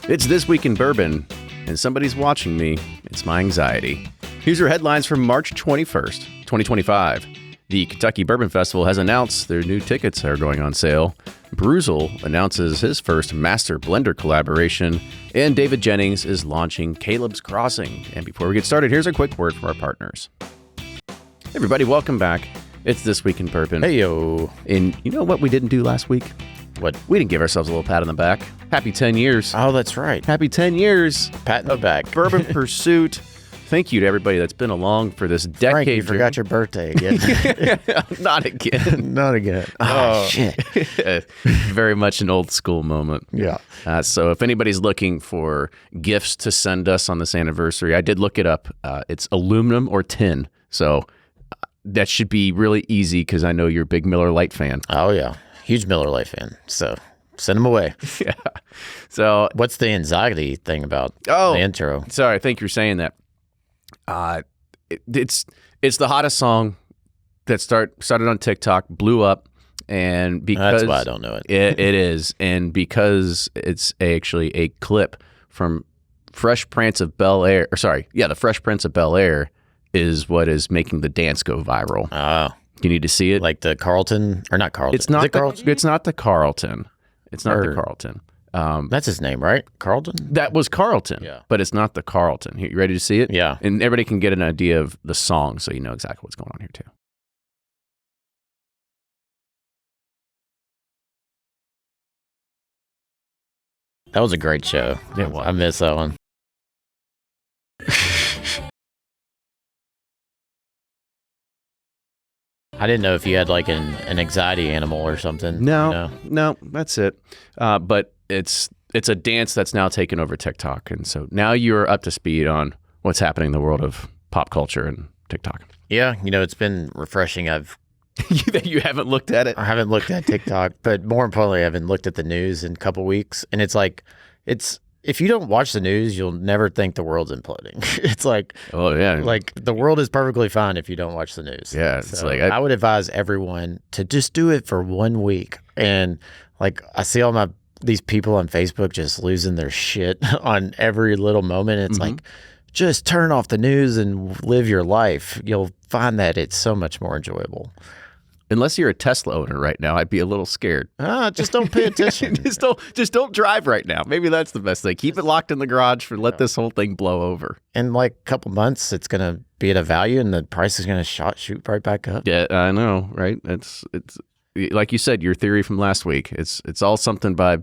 It's This Week in Bourbon, and somebody's watching me. It's my anxiety. Here's your headlines from March 21st, 2025. The Kentucky Bourbon Festival has announced their new tickets are going on sale. Brewzle announces his first master blender collaboration, and David Jennings is launching Caleb's Crossing. And before we get started, here's a quick word from our partners. Hey everybody, welcome back. It's This Week in Bourbon. Hey, yo. And you know what we didn't do last week? What? We didn't give ourselves a little pat on the back. Happy 10 years. Oh, that's right. Happy 10 years. Pat in the back. Bourbon Pursuit. Thank you to everybody that's been along for this decade. Frank, you forgot your birthday again. Not again. Not again. Oh, shit. Very much an old school moment. Yeah. So if anybody's looking for gifts to send us on this anniversary, I did look it up. It's aluminum or tin. So that should be really easy because I know you're a big Miller Lite fan. Oh, yeah. Huge Miller Lite fan. So send them away. Yeah. So what's the anxiety thing about the intro? Sorry, I think you're saying that. It's the hottest song that started on TikTok, blew up, and because that's why I don't know it. It is, and because it's actually a clip from Fresh Prince of Bel-Air. Or sorry, yeah, the Fresh Prince of Bel-Air is what is making the dance go viral. Oh. You need to see it. Like the Carlton, or not Carlton. It's not Carlton? It's not the Carlton. It's not the Carlton. That's his name, right? Carlton? That was Carlton, yeah. But it's not the Carlton. You ready to see it? Yeah. And everybody can get an idea of the song so you know exactly what's going on here, too. That was a great show. It was. I missed that one. I didn't know if you had like an anxiety animal or something. No, that's it. But it's a dance that's now taken over TikTok. And so now you're up to speed on what's happening in the world of pop culture and TikTok. Yeah, it's been refreshing. You haven't looked at it? I haven't looked at TikTok, but more importantly, I haven't looked at the news in a couple weeks. And it's like, if you don't watch the news, you'll never think the world's imploding. It's like, oh yeah, like the world is perfectly fine if you don't watch the news. Yeah, it's so like I would advise everyone to just do it for 1 week. And like I see all these people on Facebook just losing their shit on every little moment. It's like, just turn off the news and live your life. You'll find that it's so much more enjoyable. Unless you're a Tesla owner right now, I'd be a little scared. Just don't pay attention. just don't drive right now. Maybe that's the best thing. Keep it locked in the garage for let this whole thing blow over. In like a couple months, it's going to be at a value and the price is going to shoot right back up. Yeah, I know, right? It's like you said, your theory from last week. It's all something by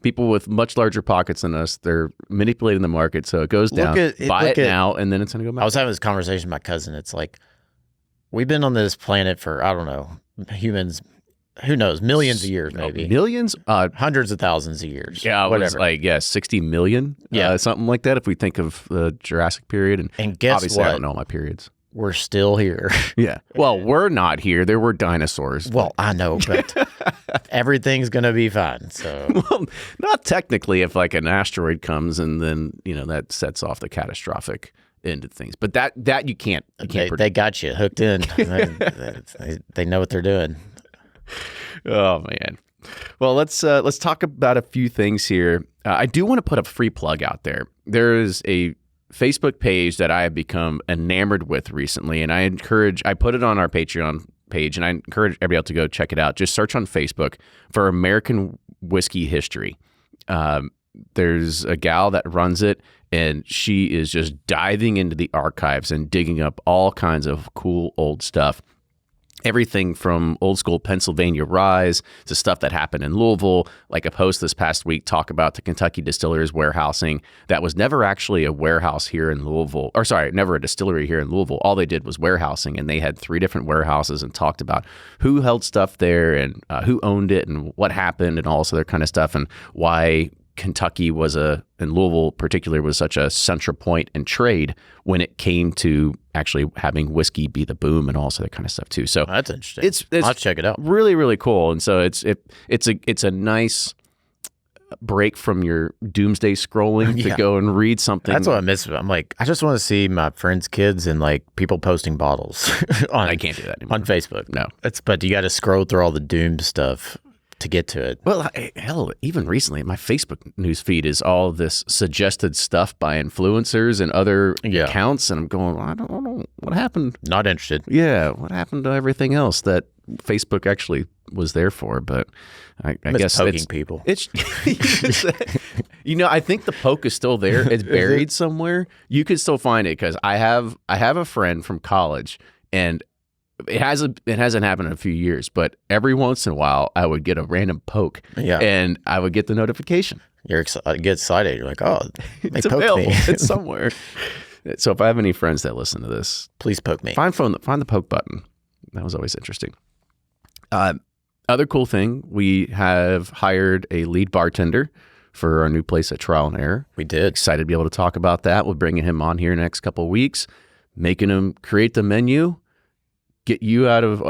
people with much larger pockets than us. They're manipulating the market, so it goes down. Buy it now, and then it's going to go back. I was having this conversation with my cousin. It's like, we've been on this planet for, I don't know, humans, who knows, millions of years maybe. Millions? Hundreds of thousands of years. Yeah, whatever. It was 60 million? Yeah. Something like that if we think of the Jurassic period. And guess obviously, what? I don't know my periods. We're still here. Yeah. Well, we're not here. There were dinosaurs. Well, I know, but everything's going to be fine. So, well, not technically if like an asteroid comes and then, that sets off the catastrophic end of things. But that you can't predict. They got you hooked in. They know what they're doing. Oh man. Well, let's talk about a few things here. I do want to put a free plug out there. There is a Facebook page that I have become enamored with recently, and I put it on our Patreon page, and I encourage everybody else to go check it out. Just search on Facebook for American Whiskey History. There's a gal that runs it, and she is just diving into the archives and digging up all kinds of cool old stuff. Everything from old school Pennsylvania ryes to stuff that happened in Louisville, like a post this past week talk about the Kentucky distillers warehousing that was never actually a warehouse here in Louisville, or sorry, never a distillery here in Louisville. All they did was warehousing, and they had 3 different warehouses and talked about who held stuff there and who owned it and what happened and all this other kind of stuff and why Kentucky and Louisville particularly was such a central point in trade when it came to actually having whiskey be the boom and all this other kind of stuff too. So that's interesting. It's I'll check it out. Really, really cool. And so it's a nice break from your doomsday scrolling to go and read something. That's what I miss. I'm like, I just want to see my friends' kids and like people posting bottles on. I can't do that anymore. On Facebook. No. But you got to scroll through all the doom stuff. to get to it. Well, hell, even recently, my Facebook news feed is all this suggested stuff by influencers and other accounts, and I'm going, I don't know what happened. Not interested. Yeah, what happened to everything else that Facebook actually was there for? But I guess poking people. It's I think the poke is still there. It's buried somewhere. You could still find it because I have a friend from college, and it hasn't happened in a few years, but every once in a while I would get a random poke, and I would get the notification. You get excited. You're like, oh, it's available. It's somewhere. So if I have any friends that listen to this, please poke me. Find the poke button. That was always interesting. Other cool thing, we have hired a lead bartender for our new place at Trial and Error. We did. Excited to be able to talk about that. We're bringing him on here next couple of weeks, making him create the menu. Get you out of.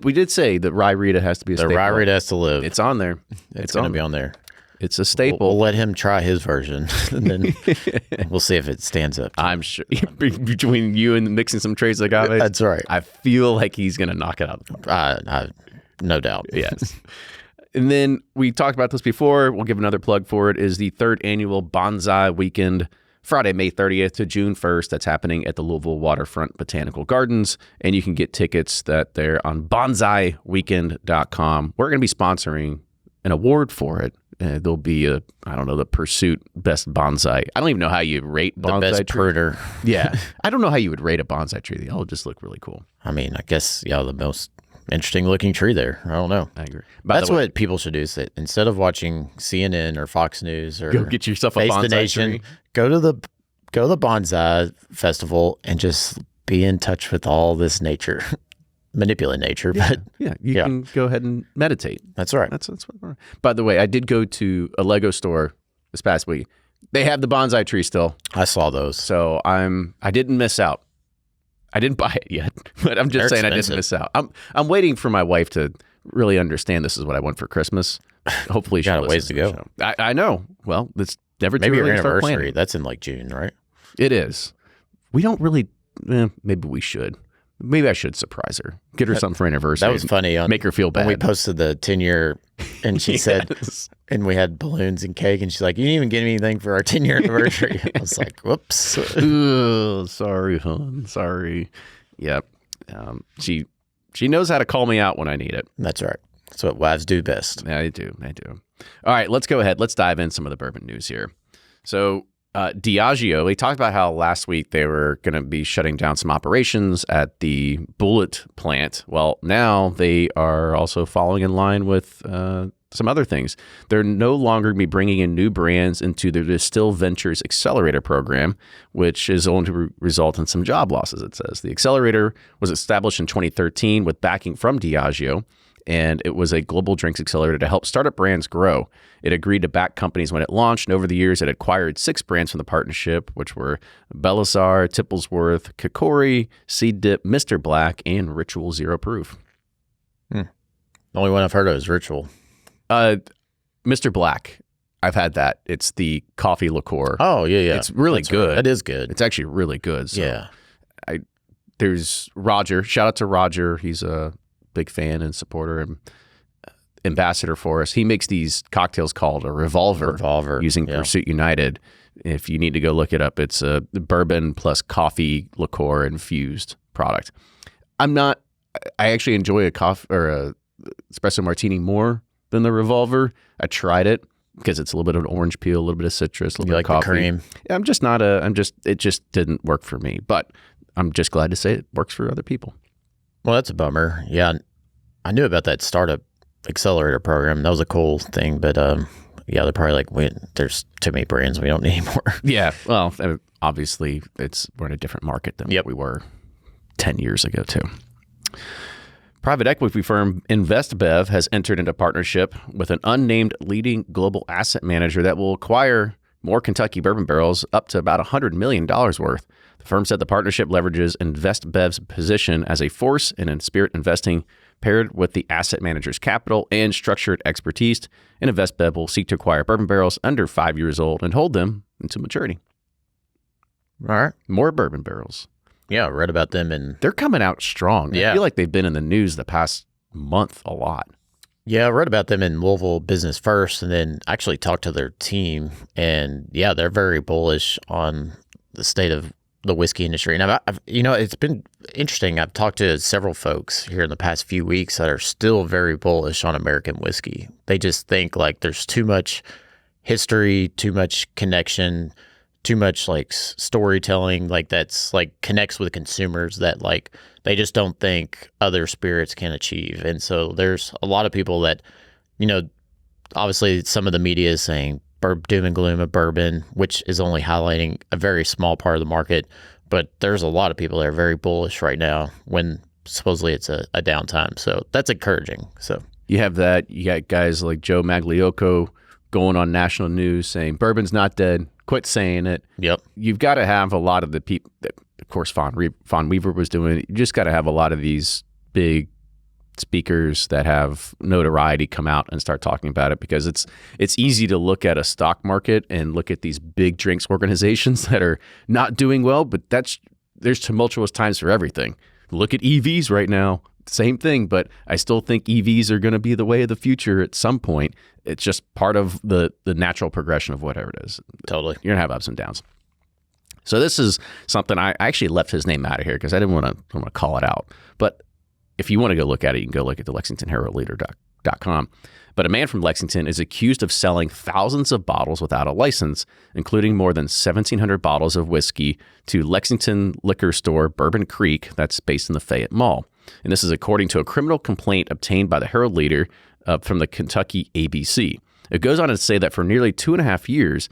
We did say that Rye Rita has to be a staple. The Rye Rita has to live. It's on there. It's going to be on there. It's a staple. We'll let him try his version, and then we'll see if it stands up. I'm sure between you and mixing some trays of agave. That's right. I feel like he's going to knock it out. No doubt. Yes. And then we talked about this before. We'll give another plug for it. Is the 3rd annual Bonsai Weekend. Friday, May 30th to June 1st. That's happening at the Louisville Waterfront Botanical Gardens. And you can get tickets that they're on bonsaiweekend.com. We're going to be sponsoring an award for it. There'll be the Pursuit Best Bonsai. I don't even know how you rate bonsai the best tree. pruder. Yeah. I don't know how you would rate a bonsai tree. They all just look really cool. I mean, I guess, the most interesting looking tree there. I don't know. I agree. That's what people should do. Is that instead of watching CNN or Fox News or go get yourself a Face bonsai the Nation, tree. Go to the bonsai festival and just be in touch with all this nature. Manipulate nature, but you can go ahead and meditate. That's right. That's what. By the way, I did go to a Lego store this past week. They have the bonsai tree still. I saw those, so I didn't miss out. I didn't buy it yet, but I'm just saying expensive. I didn't miss out. I'm waiting for my wife to really understand this is what I want for Christmas. Hopefully, she got a ways to go. I know. Well, it's never maybe too your early to start anniversary. planning. That's in like June, right? It is. We don't really. Maybe we should. Maybe I should surprise her. Get her something for anniversary. That was funny. Make her feel bad. When we posted the 10-year, and she said, and we had balloons and cake, and she's like, "You didn't even get me anything for our 10-year anniversary." I was like, "Whoops, sorry, hon. Sorry." Yep. She knows how to call me out when I need it. That's right. That's what wives do best. Yeah, they do. All right, let's go ahead. Let's dive in some of the bourbon news here. So Diageo, we talked about how last week they were going to be shutting down some operations at the Bullet plant. Well, now they are also following in line with some other things. They're no longer going to be bringing in new brands into their Distill Ventures accelerator program, which is going to result in some job losses, it says. The accelerator was established in 2013 with backing from Diageo, and it was a global drinks accelerator to help startup brands grow. It agreed to back companies when it launched, and over the years, it acquired 6 brands from the partnership, which were Belisar, Tipplesworth, Kikori, Seed Dip, Mr. Black, and Ritual Zero Proof. The only one I've heard of is Ritual. Mr. Black, I've had that. It's the coffee liqueur. Oh, yeah. It's really good. It is good. It's actually really good. So yeah. There's Roger. Shout out to Roger. He's a big fan and supporter and ambassador for us. He makes these cocktails called a Revolver using Pursuit United. If you need to go look it up, it's a bourbon plus coffee liqueur infused product. I actually enjoy a coffee or a espresso martini more than the Revolver. I tried it because it's a little bit of an orange peel, a little bit of citrus, a little bit of coffee. The cream. It just didn't work for me, but I'm just glad to say it works for other people. Well, that's a bummer. Yeah. I knew about that startup accelerator program. That was a cool thing, but they're probably like, there's too many brands. We don't need anymore. Yeah. Well, obviously we're in a different market than we were 10 years ago too. Private equity firm InvestBev has entered into partnership with an unnamed leading global asset manager that will acquire more Kentucky bourbon barrels up to about $100 million worth. The firm said the partnership leverages InvestBev's position as a force in spirit investing paired with the asset manager's capital and structured expertise. And InvestBev will seek to acquire bourbon barrels under 5 years old and hold them into maturity. All right. More bourbon barrels. Yeah, I read about them, and they're coming out strong. Yeah. I feel like they've been in the news the past month a lot. Yeah, I read about them in Louisville Business First, and then actually talked to their team. And yeah, they're very bullish on the state of the whiskey industry. And it's been interesting. I've talked to several folks here in the past few weeks that are still very bullish on American whiskey. They just think like there's too much history, too much connection, too much like storytelling, like that's like connects with consumers that like they just don't think other spirits can achieve. And so there's a lot of people that, obviously some of the media is saying doom and gloom of bourbon, which is only highlighting a very small part of the market. But there's a lot of people that are very bullish right now when supposedly it's a downtime. So that's encouraging. So you have that. You got guys like Joe Magliocco going on national news saying bourbon's not dead. Quit saying it. Yep. You've got to have a lot of the people that, of course, Fawn Weaver was doing it. You just got to have a lot of these big speakers that have notoriety come out and start talking about it, because it's easy to look at a stock market and look at these big drinks organizations that are not doing well, but there's tumultuous times for everything. Look at EVs right now, same thing, but I still think EVs are going to be the way of the future at some point. It's just part of the natural progression of whatever it is. Totally. You're going to have ups and downs. So this is something I actually left his name out of here because I didn't want to call it out. But if you want to go look at it, you can go look at the LexingtonHeraldLeader.com. But a man from Lexington is accused of selling thousands of bottles without a license, including more than 1,700 bottles of whiskey to Lexington liquor store Bourbon Creek, that's based in the Fayette Mall. And this is according to a criminal complaint obtained by the Herald Leader from the Kentucky ABC. It goes on to say that for nearly 2.5 years,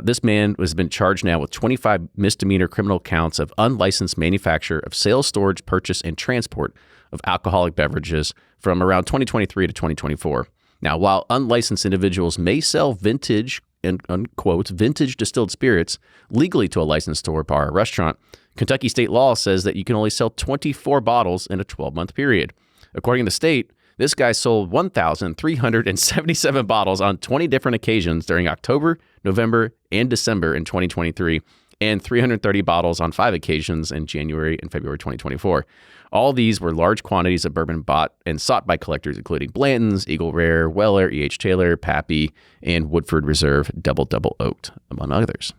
this man has been charged now with 25 misdemeanor criminal counts of unlicensed manufacture of sale, storage, purchase, and transport of alcoholic beverages from around 2023 to 2024. Now, while unlicensed individuals may sell vintage, and unquote, vintage distilled spirits legally to a licensed store, bar, or restaurant, Kentucky state law says that you can only sell 24 bottles in a 12-month period. According to the state, this guy sold 1,377 bottles on 20 different occasions during October, November, and December in 2023, and 330 bottles on 5 occasions in January and February 2024. All these were large quantities of bourbon bought and sought by collectors, including Blanton's, Eagle Rare, Weller, E.H. Taylor, Pappy, and Woodford Reserve Double Oaked, among others.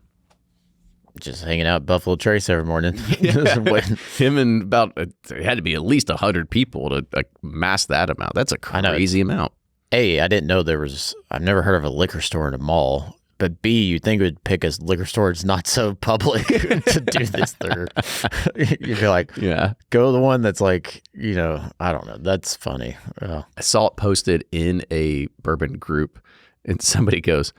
Just hanging out at Buffalo Trace every morning. Him and about, it had to be at least 100 people to amass that amount. That's a crazy amount. A, I didn't know I've never heard of a liquor store in a mall. But B, you'd think it would pick a liquor store that's not so public to do this through. You'd be like, yeah, go to the one that's like, I don't know. That's funny. I saw it posted in a bourbon group, and somebody goes,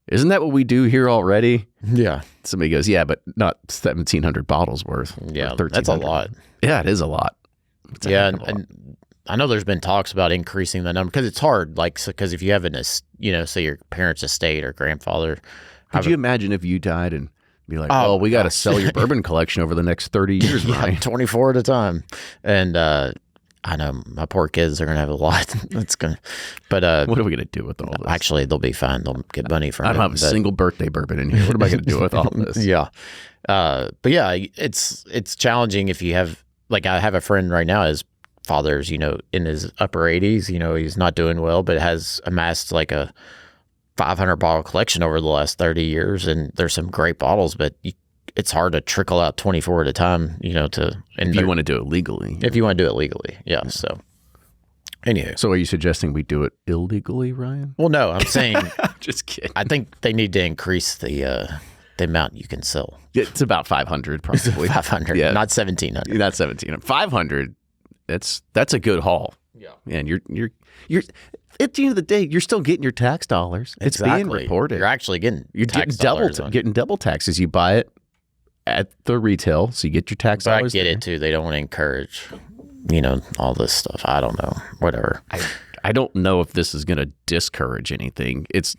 "Isn't that what we do here already?" Yeah. Somebody goes, "Yeah, but not 1,700 bottles worth." Yeah, that's a lot. Yeah, it is a lot. Yeah, and I know there's been talks about increasing the number because it's hard. Like, because if you have say your parents' estate or grandfather. Could you imagine if you died and be like, "Oh, we got to sell your bourbon collection over the next 30 years, Ryan." 24 at a time. And I know my poor kids are going to have a lot. But what are we going to do with all this? Actually, they'll be fine. They'll get money from it. I don't have a single birthday bourbon in here. What am I going to do with all this? Yeah. But yeah, it's challenging if you have, like, I have a friend right now, his father's, in his upper 80s, he's not doing well, but has amassed like a 500 bottle collection over the last 30 years. And there's some great bottles, but it's hard to trickle out 24 at a time, if you want to do it legally. If you want to do it legally. Yeah. So anywho. So are you suggesting we do it illegally, Ryan? Well, no, I'm saying, just kidding. I think they need to increase the amount you can sell. It's about 500 probably. 500, yeah. Not 1,700. Not 1,700. 500. That's a good haul. Yeah. And you're at the end of the day, you're still getting your tax dollars. It's being reported. You're actually getting getting double taxes. You buy it at the retail, so you get your tax dollars. I get it too. They don't want to encourage, all this stuff. I don't know. Whatever. I don't know if this is going to discourage anything. The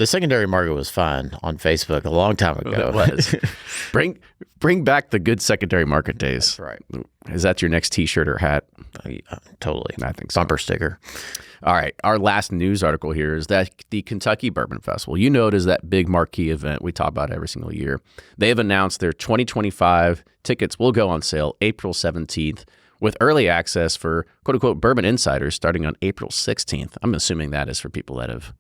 secondary market was fine on Facebook a long time ago. It was. Bring back the good secondary market days. That's right. Is that your next T-shirt or hat? Yeah, totally. I think so. Bumper sticker. All right. Our last news article here is that the Kentucky Bourbon Festival, it is that big marquee event we talk about every single year. They have announced their 2025 tickets will go on sale April 17th with early access for quote-unquote bourbon insiders starting on April 16th. I'm assuming that is for people that have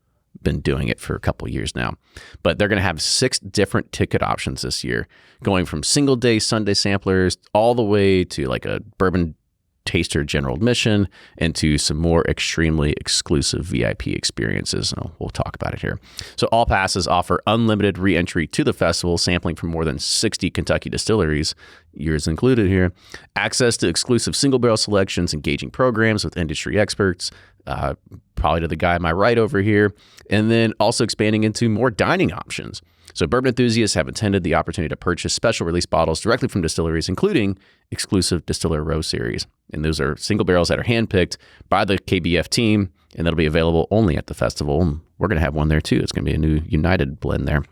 been doing it for a couple of years now. But they're going to have 6 different ticket options this year, going from single-day Sunday samplers all the way to like a bourbon taster general admission and to some more extremely exclusive VIP experiences. And we'll talk about it here. So all passes offer unlimited re-entry to the festival, sampling from more than 60 Kentucky distilleries, yours included here, access to exclusive single barrel selections, engaging programs with industry experts, probably to the guy on my right over here, and then also expanding into more dining options. So bourbon enthusiasts have attended the opportunity to purchase special release bottles directly from distilleries, including exclusive Distiller Row series. And those are single barrels that are handpicked by the KBF team, and that'll be available only at the festival. And we're going to have one there too. It's going to be a new United blend there.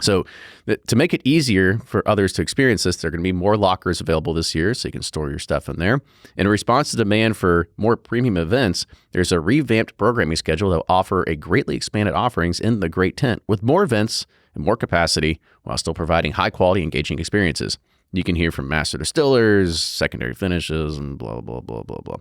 So to make it easier for others to experience this, there are going to be more lockers available this year, so you can store your stuff in there. In response to demand for more premium events, there's a revamped programming schedule that will offer a greatly expanded offerings in the Great Tent with more events and more capacity while still providing high-quality, engaging experiences. You can hear from master distillers, secondary finishes, and blah, blah, blah, blah, blah.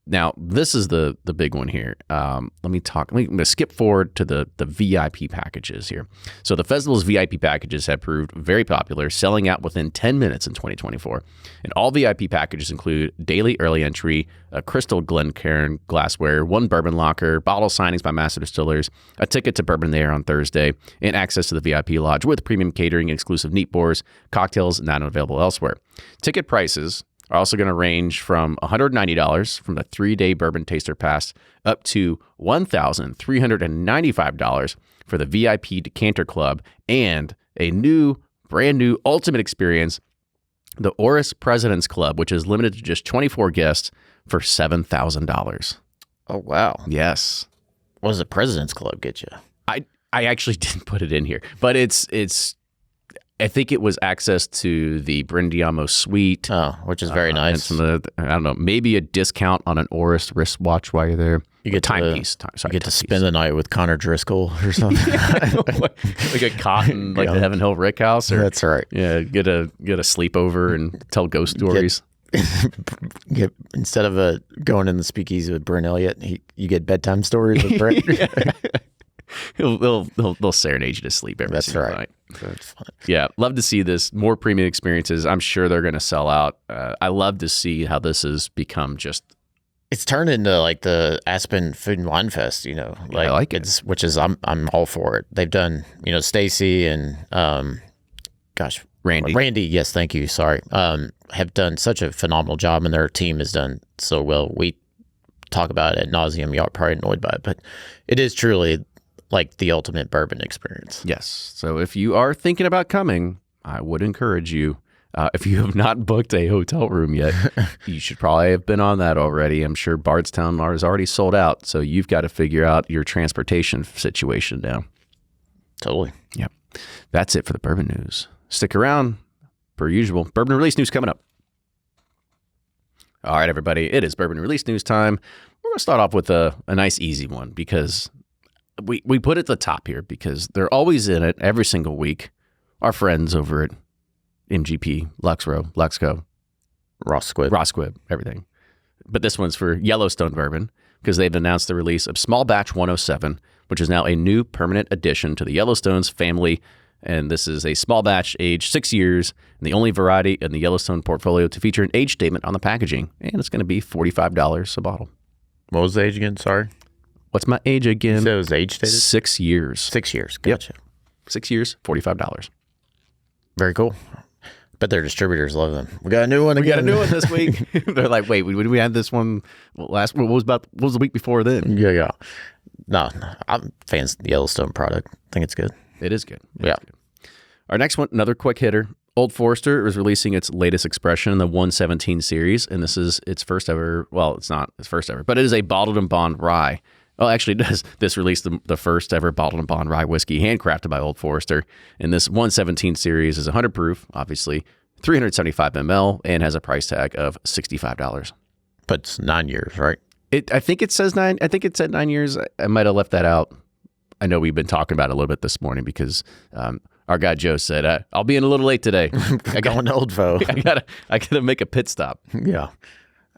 Now, this is the big one here. I'm going to skip forward to the VIP packages here. So the festival's VIP packages have proved very popular, selling out within 10 minutes in 2024. And all VIP packages include daily early entry, a crystal Glencairn glassware, 1 bourbon locker, bottle signings by master distillers, a ticket to Bourbon There on Thursday, and access to the VIP lodge with premium catering, exclusive neat pours, cocktails not available elsewhere. Ticket prices are also going to range from $190 from the 3-day bourbon taster pass up to $1,395 for the VIP Decanter Club and a brand new ultimate experience, the Oris President's Club, which is limited to just 24 guests for $7,000. Oh, wow. Yes. What does the President's Club get you? I actually didn't put it in here, but it's I think it was access to the Brindiamo suite. Oh, which is very nice. And I don't know, maybe a discount on an Oris wristwatch while you're there. You get timepiece. You get to spend the night with Connor Driscoll or something. Like a cotton, like the Heaven Hill Rick House. Or, that's right. Yeah, get a sleepover and tell ghost stories. Instead of going in the speakeasy with Brent Elliott, you get bedtime stories with Brent. They'll serenade you to sleep every single night. That's fun. Yeah, love to see this. More premium experiences. I'm sure they're going to sell out. I love to see how this has become just. It's turned into like the Aspen Food and Wine Fest, you know. Like, I like it. Which is I'm all for it. They've done, Stacy and Randy. Yes, thank you. Sorry, have done such a phenomenal job, and their team has done so well. We talk about it ad nauseum. Y'all are probably annoyed by it, but it is truly like the ultimate bourbon experience. Yes. So if you are thinking about coming, I would encourage you. If you have not booked a hotel room yet, you should probably have been on that already. I'm sure Bardstown is already sold out, so you've got to figure out your transportation situation now. Totally. Yep. That's it for the bourbon news. Stick around, per usual. Bourbon release news coming up. All right, everybody. It is bourbon release news time. We're going to start off with a nice, easy one because we put it at the top here because they're always in it every single week. Our friends over at MGP, Luxco, Ross Squibb, everything. But this one's for Yellowstone Bourbon because they've announced the release of Small Batch 107, which is now a new permanent addition to the Yellowstone's family. And this is a small batch aged 6 years and the only variety in the Yellowstone portfolio to feature an age statement on the packaging. And it's going to be $45 a bottle. What was the age again? Sorry. What's my age again? You said it was age stated? 6 years. 6 years. Gotcha. Yep. 6 years, $45. Very cool. Bet their distributors love them. We got a new one again. We got a new one this week. They're like, wait, we had this one last. What was the week before then? Yeah. No, I'm fans of the Yellowstone product. I think it's good. It is good. Yeah. Good. Our next one, another quick hitter. Old Forester is releasing its latest expression in the 117 series, and this is its first ever. Well, it's not its first ever, but it is a bottled and bond rye. Well, actually, this released the first ever bottled and bond rye whiskey handcrafted by Old Forester. And this 117 series is 100 proof, obviously, 375 ml, and has a price tag of $65. But it's 9 years, right? I think it says 9. I think it said 9 years. I might have left that out. I know we've been talking about it a little bit this morning because our guy Joe said, "I'll be in a little late today. I got an Old Fo. I gotta make a pit stop." Yeah.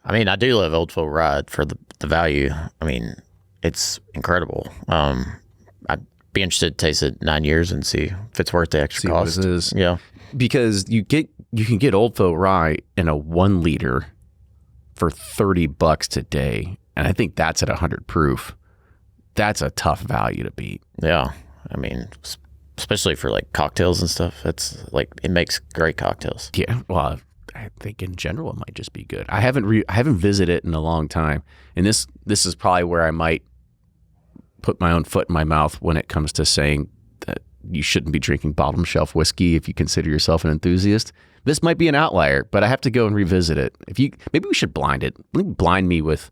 I mean, I do love Old Fo Rye for the value. I mean, it's incredible. I'd be interested to taste it 9 years and see if it's worth the extra cost. What it is. Yeah. Because you can get Old Fo Rye in a 1 liter for $30 today, and I think that's at 100 proof. That's a tough value to beat. Yeah. I mean, especially for like cocktails and stuff. It's like, it makes great cocktails. Yeah. Well, I think in general it might just be good. I haven't visited it in a long time, and this is probably where I might put my own foot in my mouth when it comes to saying that you shouldn't be drinking bottom shelf whiskey if you consider yourself an enthusiast. This might be an outlier, but I have to go and revisit it. Maybe we should blind it. Blind me with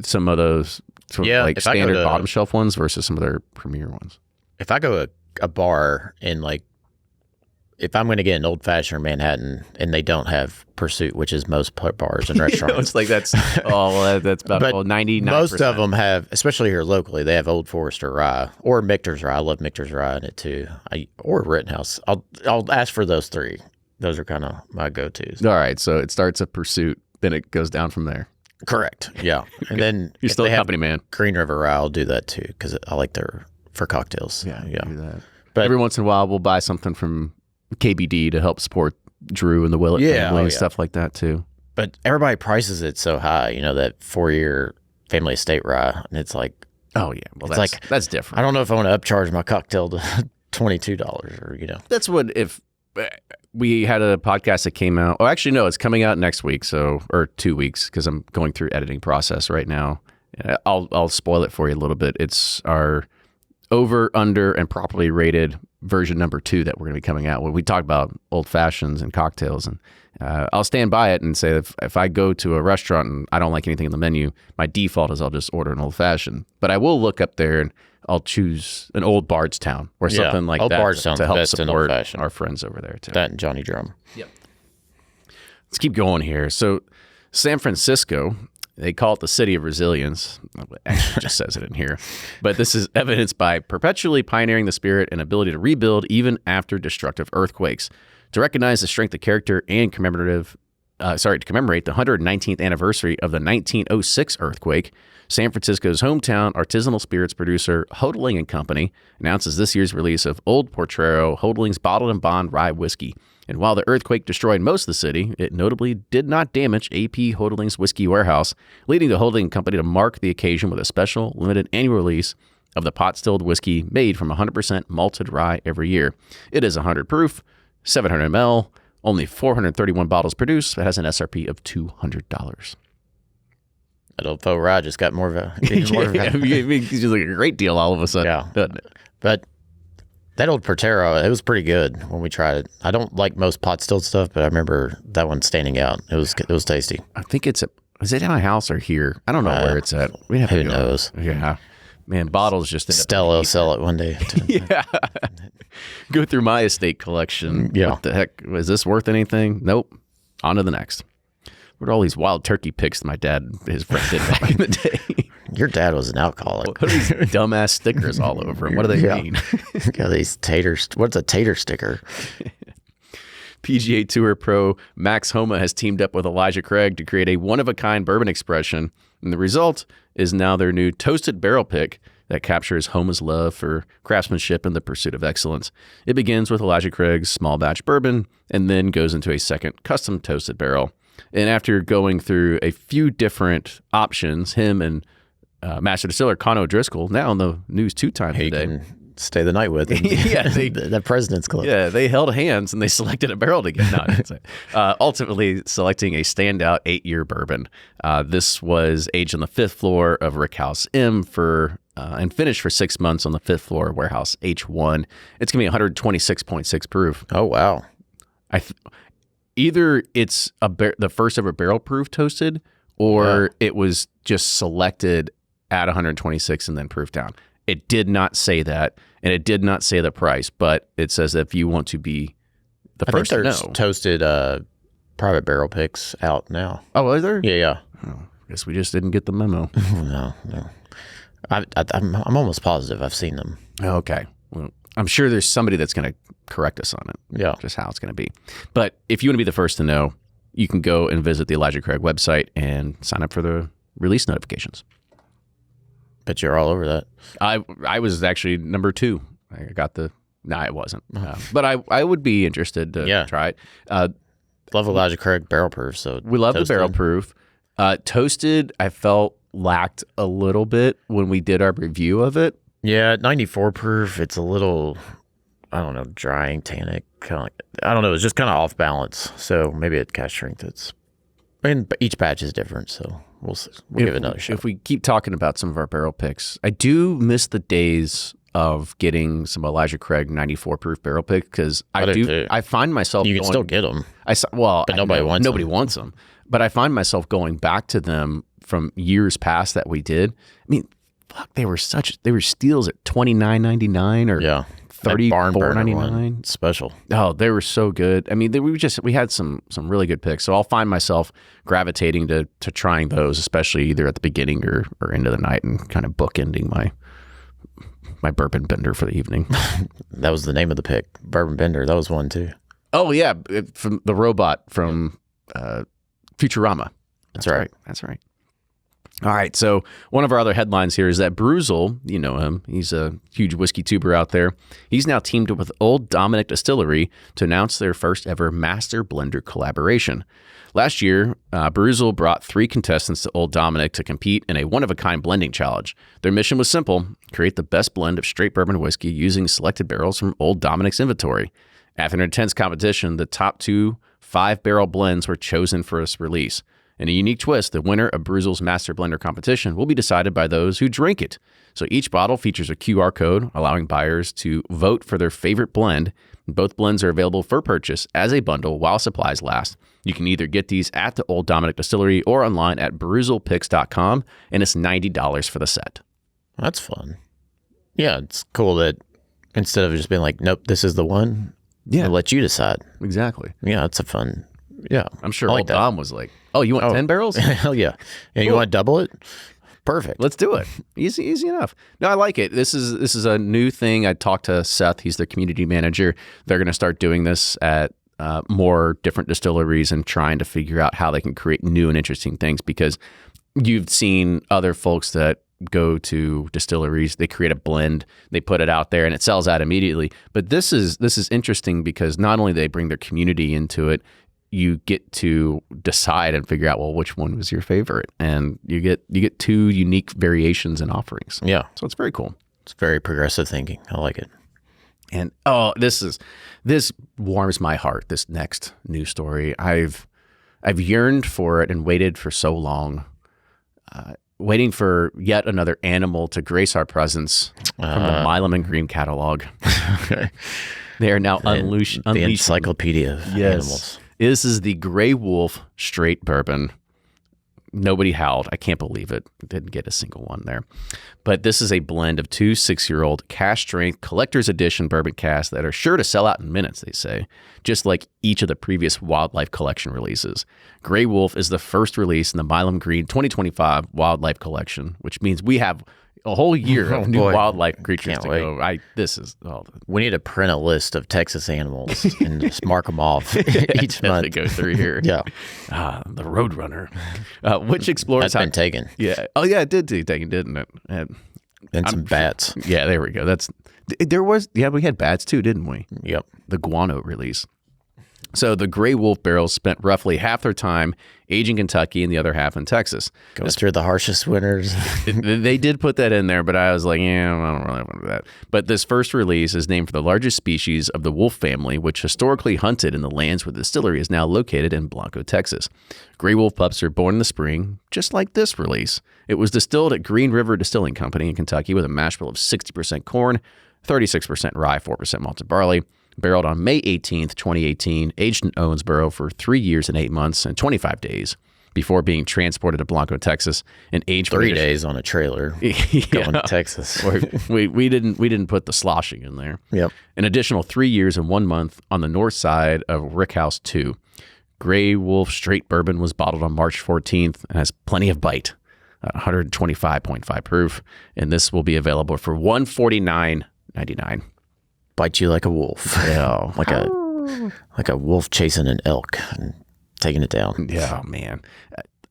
some of those like standard bottom shelf ones versus some of their premier ones. If I go to a bar and like, if I'm going to get an old fashioned or Manhattan and they don't have Pursuit, which is most bars and restaurants, it's like that's about 99%. Most of them have, especially here locally, they have Old Forester rye or Michter's rye. I love Michter's rye in it too, or Rittenhouse. I'll ask for those three. Those are kind of my go-tos. All right, so it starts at Pursuit, then it goes down from there. Correct. Yeah, and then you're still a company man. Green River Rye, I'll do that too because I like their for cocktails. Yeah. Do that. But every once in a while, we'll buy something from KBD to help support Drew and the Willett family and stuff like that too. But everybody prices it so high, that 4-year family estate rye, and it's like, oh yeah, well that's different. I don't know if I want to upcharge my cocktail to $22 or That's what if we had a podcast that came out. Oh, actually no, it's coming out next week, or 2 weeks because I'm going through editing process right now. I'll spoil it for you a little bit. It's our over, under, and properly rated version number 2 that we're going to be coming out. When we talk about old fashions and cocktails, and I'll stand by it and say if I go to a restaurant and I don't like anything on the menu, my default is I'll just order an old fashioned. But I will look up there and I'll choose an Old Bardstown or something like old that Bardstown's to help best support our friends over there too. That and Johnny Drum. Yep. Let's keep going here. So San Francisco, they call it the city of resilience. It actually just says it in here. But this is evidenced by perpetually pioneering the spirit and ability to rebuild even after destructive earthquakes. To recognize the strength of character and to commemorate the 119th anniversary of the 1906 earthquake, San Francisco's hometown artisanal spirits producer Hotaling & Company announces this year's release of Old Potrero, Hotaling's bottled and bond rye whiskey. And while the earthquake destroyed most of the city, it notably did not damage A.P. Hotaling's whiskey warehouse, leading the Hotaling Company to mark the occasion with a special limited annual release of the pot-stilled whiskey made from 100% malted rye every year. It is 100 proof, 700 ml, only 431 bottles produced. It has an SRP of $200. That Old Fo Rye just got more of a... It's just like a great deal all of a sudden, doesn't it? But that Old Potrero, it was pretty good when we tried it. I don't like most pot stilled stuff, but I remember that one standing out. It was tasty. I think is it in my house or here? I don't know where it's at. We have who knows? Yeah. Man, bottles just... Stella will sell it one day. Yeah. Go through my estate collection. Yeah. What the heck? Is this worth anything? Nope. On to the next. What are all these wild turkey picks that my dad and his friend did back in the day? Your dad was an alcoholic. What are these dumbass stickers all over him? What do they mean? Got these taters. What's a tater sticker? PGA Tour pro Max Homa has teamed up with Elijah Craig to create a one-of-a-kind bourbon expression, and the result is now their new toasted barrel pick that captures Homa's love for craftsmanship and the pursuit of excellence. It begins with Elijah Craig's small batch bourbon and then goes into a second custom toasted barrel. And after going through a few different options, him and Master Distiller Con O'Driscoll, now on the news 2 times a day. Can stay the night with him. Yeah, the President's Club. Yeah, they held hands and they selected a barrel to get ultimately selecting a standout 8-year bourbon. This was aged on the 5th floor of Rickhouse M and finished for 6 months on the 5th floor of Warehouse H1. It's going to be 126.6 proof. Oh, wow. Either it's the first ever barrel proof toasted, or it was just selected at 126 and then proofed down. It did not say that, and it did not say the price, but it says that if you want to be the first to know. Toasted private barrel picks out now. Oh, are there? Yeah. Oh, I guess we just didn't get the memo. No. I'm almost positive I've seen them. Okay. Well, I'm sure there's somebody that's going to correct us on it. Yeah. Just how it's going to be. But if you want to be the first to know, you can go and visit the Elijah Craig website and sign up for the release notifications. Bet you're all over that. I was actually number 2. I got the... No, it wasn't. But I would be interested to try it. Love Elijah Craig barrel proof. So we love the barrel proof. Toasted, I felt lacked a little bit when we did our review of it. Yeah, 94 proof. It's a little, I don't know, drying, tannic. Kind of like, I don't know. It's just kind of off balance. So maybe at cask strength, each batch is different. So we'll give it another shot. If we keep talking about some of our barrel picks, I do miss the days of getting some Elijah Craig 94 proof barrel pick because I find myself you can still get them. But nobody them. wants them. But I find myself going back to them from years past that we did. I mean, fuck, they were steals at $29.99 or $34.99 special. Oh, they were so good. I mean, we had some really good picks. So I'll find myself gravitating to trying those, especially either at the beginning or end of the night, and kind of bookending my bourbon bender for the evening. That was the name of the pick, bourbon bender. That was one too. Oh yeah, from the robot from Futurama. That's right. That's right. All right, so one of our other headlines here is that Brewzle, you know him, he's a huge whiskey tuber out there. He's now teamed up with Old Dominick Distillery to announce their first ever master blender collaboration. Last year, Brewzle brought 3 contestants to Old Dominick to compete in a one-of-a-kind blending challenge. Their mission was simple: create the best blend of straight bourbon whiskey using selected barrels from Old Dominick's inventory. After an intense competition, the top 2 5-barrel blends were chosen for this release. In a unique twist, the winner of Brewzle's Master Blender competition will be decided by those who drink it. So each bottle features a QR code allowing buyers to vote for their favorite blend. Both blends are available for purchase as a bundle while supplies last. You can either get these at the Old Dominick Distillery or online at brewzlepicks.com, and it's $90 for the set. That's fun. Yeah, it's cool that instead of just being like, nope, this is the one, they'll let you decide. Exactly. Yeah, it's a fun... Yeah. I'm sure Old Dom was like, oh, you want 10 barrels? Hell yeah. Yeah, you want to double it? Perfect. Let's do it. Easy enough. No, I like it. This is a new thing. I talked to Seth. He's the community manager. They're going to start doing this at more different distilleries and trying to figure out how they can create new and interesting things, because you've seen other folks that go to distilleries, they create a blend, they put it out there, and it sells out immediately. But this is interesting because not only do they bring their community into it, you get to decide and figure out, well, which one was your favorite, and you get 2 unique variations and offerings. Yeah, so it's very cool. It's very progressive thinking. I like it. And this warms my heart. This next news story, I've yearned for it and waited for so long, waiting for yet another animal to grace our presence from the Milam and Greene catalog. Okay, they are now unleashing the encyclopedia of animals. This is the Grey Wolf straight bourbon. Nobody howled. I can't believe it. Didn't get a single one there. But this is a blend of 2 6-year-old cask strength collector's edition bourbon casks that are sure to sell out in minutes, they say, just like each of the previous Wildlife Collection releases. Grey Wolf is the first release in the Milam Greene 2025 Wildlife Collection, which means we have a whole year of new wildlife creatures to go. We need to print a list of Texas animals and just mark them off each month. To go through here. Yeah. The Roadrunner, which explores That's been taken. Yeah. Oh yeah, it did taken, didn't it? And some bats. Yeah, there we go. We had bats too, didn't we? Yep. The guano release. So the Grey Wolf barrels spent roughly half their time aging in Kentucky and the other half in Texas. Goes through the harshest winters. They did put that in there, but I was like, yeah, I don't really want to do that. But this first release is named for the largest species of the wolf family, which historically hunted in the lands where the distillery is now located in Blanco, Texas. Grey Wolf pups are born in the spring, just like this release. It was distilled at Green River Distilling Company in Kentucky with a mash bill of 60% corn, 36% rye, 4% malted barley. Barreled on May 18th, 2018, aged in Owensboro for 3 years and 8 months and 25 days before being transported to Blanco, Texas, and aged 3 days on a trailer going to Texas. we didn't put the sloshing in there. Yep. An additional 3 years and 1 month on the north side of Rickhouse 2. Grey Wolf straight bourbon was bottled on March 14th and has plenty of bite, 125.5 proof, and this will be available for $149.99. bite you like a wolf. Yeah. like a wolf chasing an elk and taking it down. Yeah, man.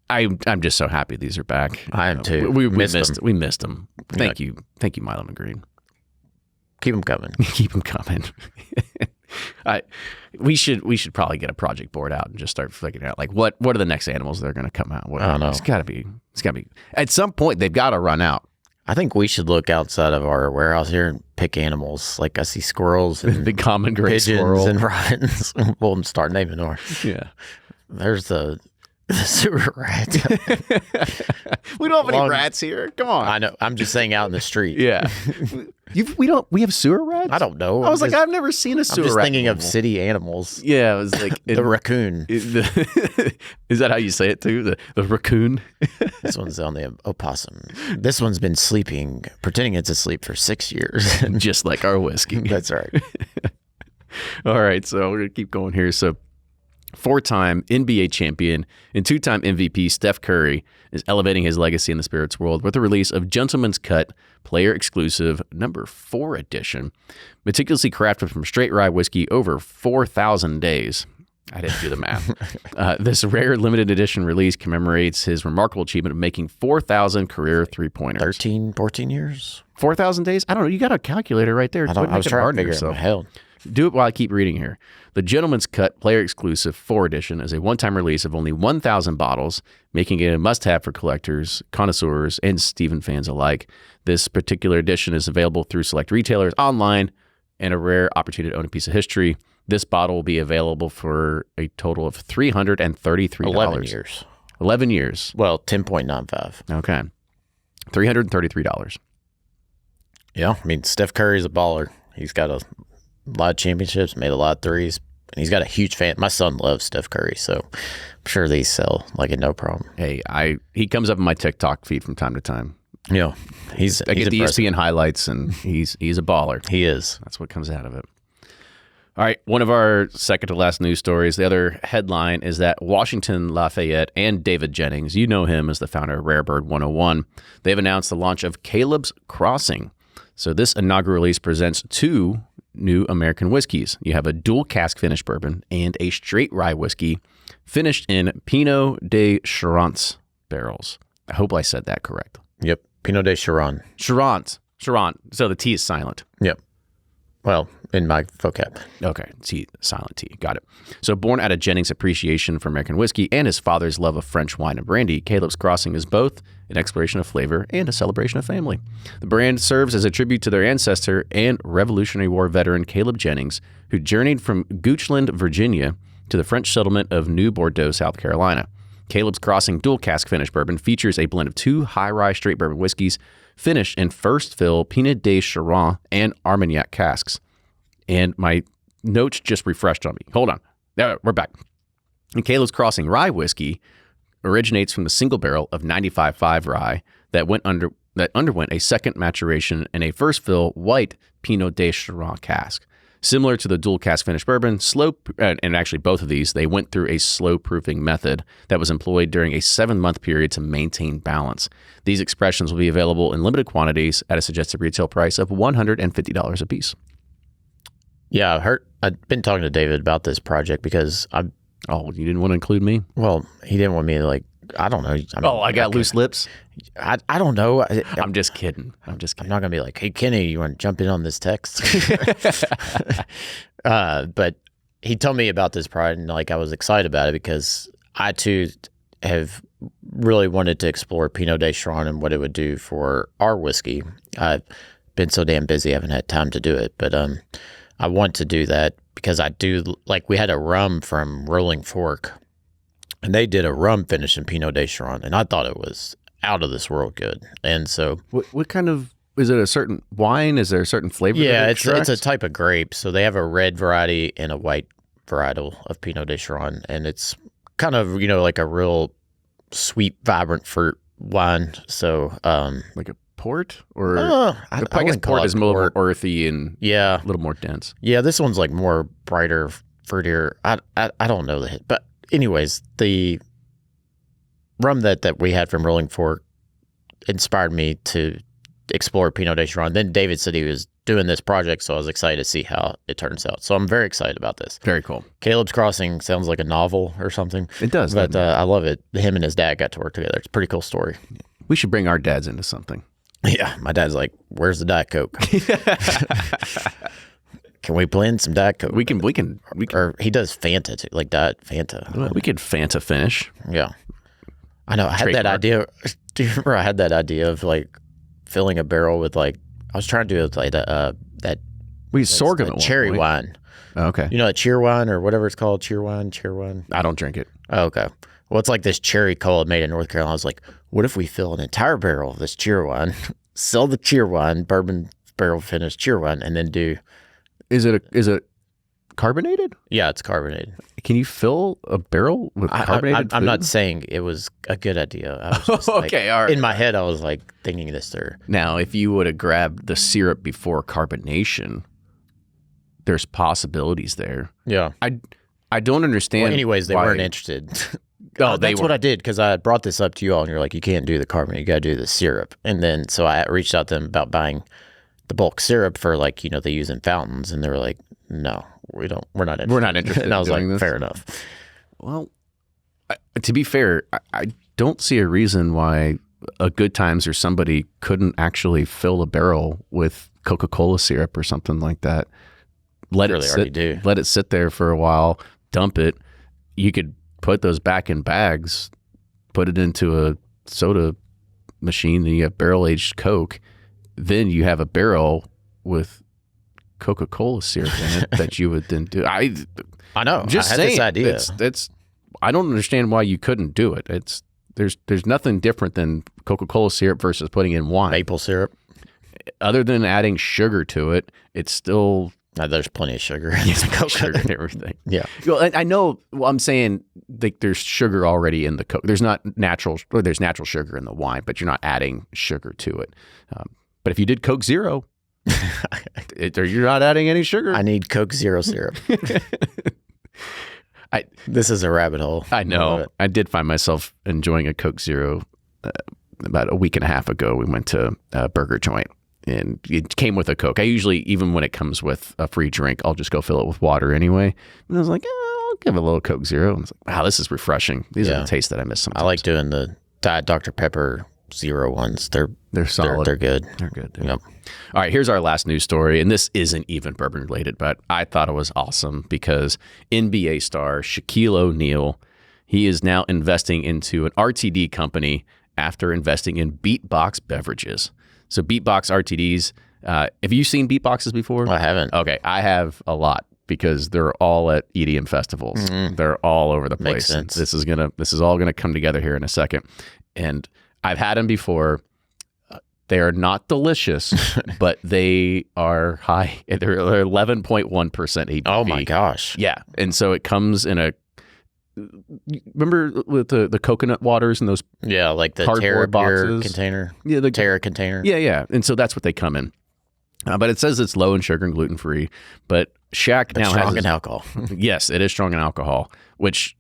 I'm just so happy these are back. I am too. We missed them. Thank you, Milam and Greene. Keep them coming. Keep them coming. We should probably get a project board out and just start figuring out like what are the next animals that are going to come out. I don't know. It's got to be at some point they've got to run out. I think we should look outside of our warehouse here and pick animals. Like I see squirrels and the common gray pigeons squirrel and robins. We'll start naming ours. Yeah. There's the sewer rat. We don't have any rats here. Come on. I know. I'm just saying out in the street. Yeah. We have sewer rats? I don't know. I was like, I've never seen a sewer rat. I'm just thinking of city animals. Yeah, it was like the raccoon. Is that how you say it too? The raccoon? This one's on the opossum. This one's been sleeping, pretending it's asleep for 6 years. Just like our whiskey. That's right. All right, so we're going to keep going here. So 4-time NBA champion and 2-time MVP Steph Curry is elevating his legacy in the spirits world with the release of Gentleman's Cut Player Exclusive number 4 edition, meticulously crafted from straight rye whiskey over 4,000 days. I didn't do the math. This rare limited edition release commemorates his remarkable achievement of making 4,000 career three-pointers. 14 years? 4,000 days? I don't know. You got a calculator right there. I was trying to figure it out. Hell. Do it while I keep reading here. The Gentleman's Cut Player Exclusive 4 edition is a one-time release of only 1,000 bottles, making it a must-have for collectors, connoisseurs, and Stephen fans alike. This particular edition is available through select retailers online and a rare opportunity to own a piece of history. This bottle will be available for a total of $333. 11 years. 11 years. Well, 10.95. Okay. $333. Yeah, I mean, Steph Curry's a baller. He's got a lot of championships, made a lot of threes, and he's got a huge fan. My son loves Steph Curry, so I'm sure these sell like a no problem. Hey, he comes up in my TikTok feed from time to time. Yeah, I get the ESPN highlights, and he's a baller. He is. That's what comes out of it. All right, one of our second to last news stories. The other headline is that Washington Lafayette and David Jennings, you know him as the founder of Rare Bird 101, they've announced the launch of Caleb's Crossing. So this inaugural release presents 2 new American whiskeys. You have a dual cask finished bourbon and a straight rye whiskey finished in Pinot de Charente barrels. I hope I said that correct. Yep. Pinot de Charente. Charente. So the T is silent. Yep. Well, in my vocab. Okay. Silent T. Got it. So born out of Jennings' appreciation for American whiskey and his father's love of French wine and brandy, Caleb's Crossing is both an exploration of flavor and a celebration of family. The brand serves as a tribute to their ancestor and Revolutionary War veteran Caleb Jennings, who journeyed from Goochland, Virginia, to the French settlement of New Bordeaux, South Carolina. Caleb's Crossing dual cask finished bourbon features a blend of 2 high rye straight bourbon whiskeys finished in first fill Pinot de Charente and Armagnac casks. And my notes just refreshed on me. Hold on. There, we're back. And Caleb's Crossing rye whiskey originates from the single barrel of 95.5 rye that underwent a second maturation in a first fill white Pinot de Charente cask. Similar to the dual cask finished bourbon, and actually both of these, they went through a slow proofing method that was employed during a 7-month period to maintain balance. These expressions will be available in limited quantities at a suggested retail price of $150 a piece. Yeah, I've been talking to David about this project because Oh, you didn't want to include me? Well, he didn't want me to I don't know. I got loose lips? I don't know. I'm just kidding. I'm not going to be like, hey, Kenny, you want to jump in on this text? But he told me about this project, and I was excited about it because I, too, have really wanted to explore Pinot de Charente and what it would do for our whiskey. I've been so damn busy, I haven't had time to do it. But I want to do that because I do, we had a rum from Rolling Fork, and they did a rum finish in Pinot de Charente, and I thought it was out of this world good. And so, what kind of, is it a certain wine? Is there a certain flavor? Yeah, it's a type of grape. So they have a red variety and a white varietal of Pinot de Charente, and it's kind of like a real sweet, vibrant fruit wine. So like a port, or I guess port is more earthy and a little more dense. Yeah, this one's more brighter, fruitier. I don't know the hit, but anyways, the rum that we had from Rolling Fork inspired me to explore Pinot de Charente. Then David said he was doing this project, so I was excited to see how it turns out. So I'm very excited about this. Very cool. Caleb's Crossing sounds like a novel or something. It does. But I love it. Him and his dad got to work together. It's a pretty cool story. We should bring our dads into something. Yeah. My dad's like, where's the Diet Coke? Can we blend some Diet Coke? We can. Or he does Fanta too, like Diet Fanta. Well, we could Fanta finish. Yeah. I know. I had that idea. Do you remember I had that idea of like filling a barrel with like, I was trying to do it with like that We sorghum it. cherry wine. Oh, okay. You know, a cheer wine or whatever it's called, cheer wine. I don't drink it. Oh, okay. Well, it's like this cherry cola made in North Carolina. I was like, what if we fill an entire barrel of this cheer wine, sell the cheer wine, bourbon barrel finished cheer wine, and then do. Is it carbonated? Yeah, it's carbonated. Can you fill a barrel with carbonated I'm food? not saying it was a good idea. I was just Okay, all right. In my head, I was like thinking this through. Now, if you would have grabbed the syrup before carbonation, there's possibilities there. Yeah. I don't understand. Well, anyways, they why- weren't interested. Oh, That's what I did because I brought this up to you all, and you're like, you can't do the carbonate, you got to do the syrup. And then so I reached out to them about buying the bulk syrup for like, you know, they use in fountains, and they were like, no, we're not interested. We're not interested And I was in like, doing this. fair enough. Well, to be fair, I don't see a reason why a Good Times or somebody couldn't actually fill a barrel with Coca-Cola syrup or something like that. Let Sure, it they sit. already do. Let it sit there for a while. Dump it. You could put those back in bags. Put it into a soda machine. Then you have barrel-aged Coke. Then you have a barrel with Coca-Cola syrup in it that you would then do. I know. Just I had saying, this idea. It's I don't understand why you couldn't do it. There's nothing different than Coca-Cola syrup versus putting in wine. Maple syrup. Other than adding sugar to it, it's still There's plenty of sugar. sugar and everything. Yeah. Well, I know. Well, I'm saying like there's sugar already in the Coke. There's not natural. Or there's natural sugar in the wine, but you're not adding sugar to it. But if you did Coke Zero, you're not adding any sugar. I need Coke Zero syrup. This is a rabbit hole. I know. I did find myself enjoying a Coke Zero about a week and a half ago. We went to a burger joint, and it came with a Coke. I usually, even when it comes with a free drink, I'll just go fill it with water anyway. And I was like, I'll give it a little Coke Zero. And I was like, wow, this is refreshing. These are the tastes that I miss sometimes. I like doing the Diet Dr. Pepper Zero ones. They're solid. They're good. They're good. Dude. Yep. All right, here's our last news story, and this isn't even bourbon related, but I thought it was awesome because NBA star Shaquille O'Neal, he is now investing into an RTD company after investing in Beatbox beverages. So Beatbox RTDs, have you seen Beatboxes before? I haven't. Okay, I have a lot because they're all at EDM festivals. They're all over the place. Makes sense. This is all gonna come together here in a second, and I've had them before. They are not delicious, but they are high. They're 11.1% ABV. Oh my gosh. Yeah, and so it comes in a. Remember with the coconut waters and those Yeah, like the cardboard Terra beer boxes? container. Yeah, the Terra container. Yeah, and so that's what they come in. But it says it's low in sugar and gluten free. But Shaq But now strong has in alcohol. yes, it is strong in alcohol. Which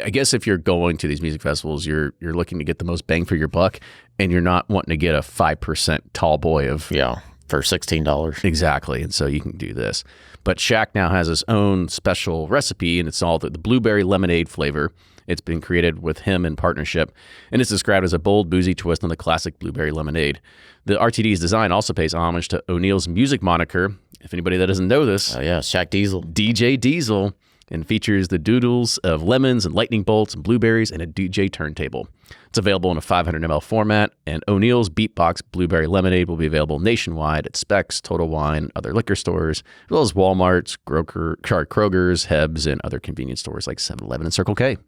I guess if you're going to these music festivals, you're looking to get the most bang for your buck, and you're not wanting to get a 5% tall boy of Yeah, for $16. exactly. And so you can do this. But Shaq now has his own special recipe, and it's all the blueberry lemonade flavor. It's been created with him in partnership, and it's described as a bold, boozy twist on the classic blueberry lemonade. The RTD's design also pays homage to O'Neal's music moniker. If anybody that doesn't know this, Oh yeah, Shaq Diesel. DJ Diesel, and features the doodles of lemons and lightning bolts and blueberries and a DJ turntable. It's available in a 500 ml format, and O'Neal's Beatbox Blueberry Lemonade will be available nationwide at Specs, Total Wine, other liquor stores, as well as Walmart's, Kroger's, Hebs, and other convenience stores like 7-Eleven and Circle K.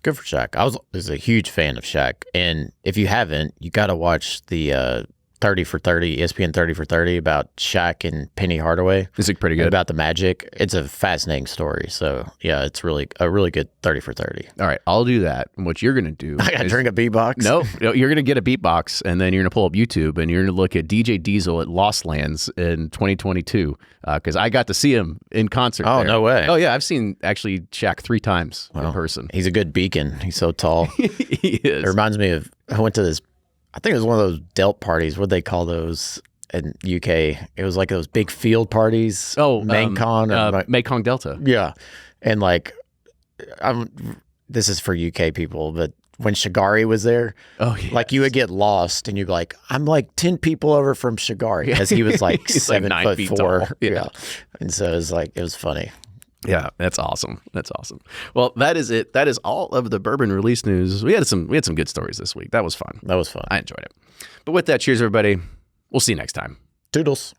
Good for Shaq. I was a huge fan of Shaq, and if you haven't, you got to watch the 30 for 30, ESPN 30 for 30 about Shaq and Penny Hardaway. This is pretty good. About the Magic. It's a fascinating story. So yeah, it's really a really good 30 for 30. All right, I'll do that. And what you're going to do I got to drink a beatbox. No, you're going to get a beatbox, and then you're going to pull up YouTube, and you're going to look at DJ Diesel at Lost Lands in 2022, because I got to see him in concert. Oh, there. no way. Oh, yeah, I've seen actually Shaq 3 times in person. He's a good beacon. He's so tall. He is. It reminds me of, I went to this, I think it was one of those Delp parties. What do they call those? in UK. It was like those big field parties. Oh, Mekong Delta. Yeah, and like, this is for UK people, but when Shigari was there, like you would get lost and you'd be like, I'm like 10 people over from Shigari, because he was like 7'4". Yeah. And so it was funny. Yeah, that's awesome. That's awesome. Well, that is it. That is all of the bourbon release news. We had some good stories this week. That was fun. That was fun. I enjoyed it. But with that, cheers, everybody. We'll see you next time. Toodles.